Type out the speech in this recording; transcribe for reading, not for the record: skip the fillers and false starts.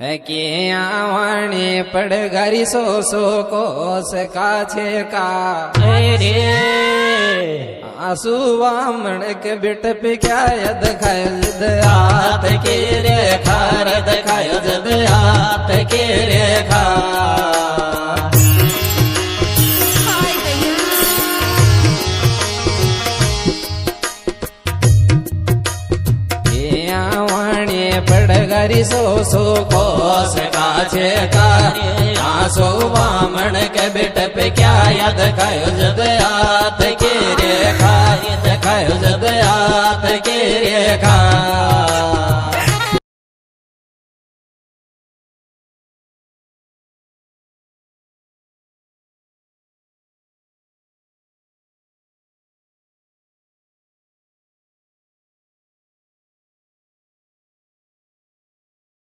है कि आवाणी पड़ गरी सो कोस का छे का रे आंसू वामण के बिट पे क्या यद खाय जद हाथ के रे खारद खाय जद हाथ के रे खा पड़गरी सो कोस का छे का आंसू वामण के बिट पे क्या याद खायो जद हाथ के रे खा याद खायो जद हाथ के रे खा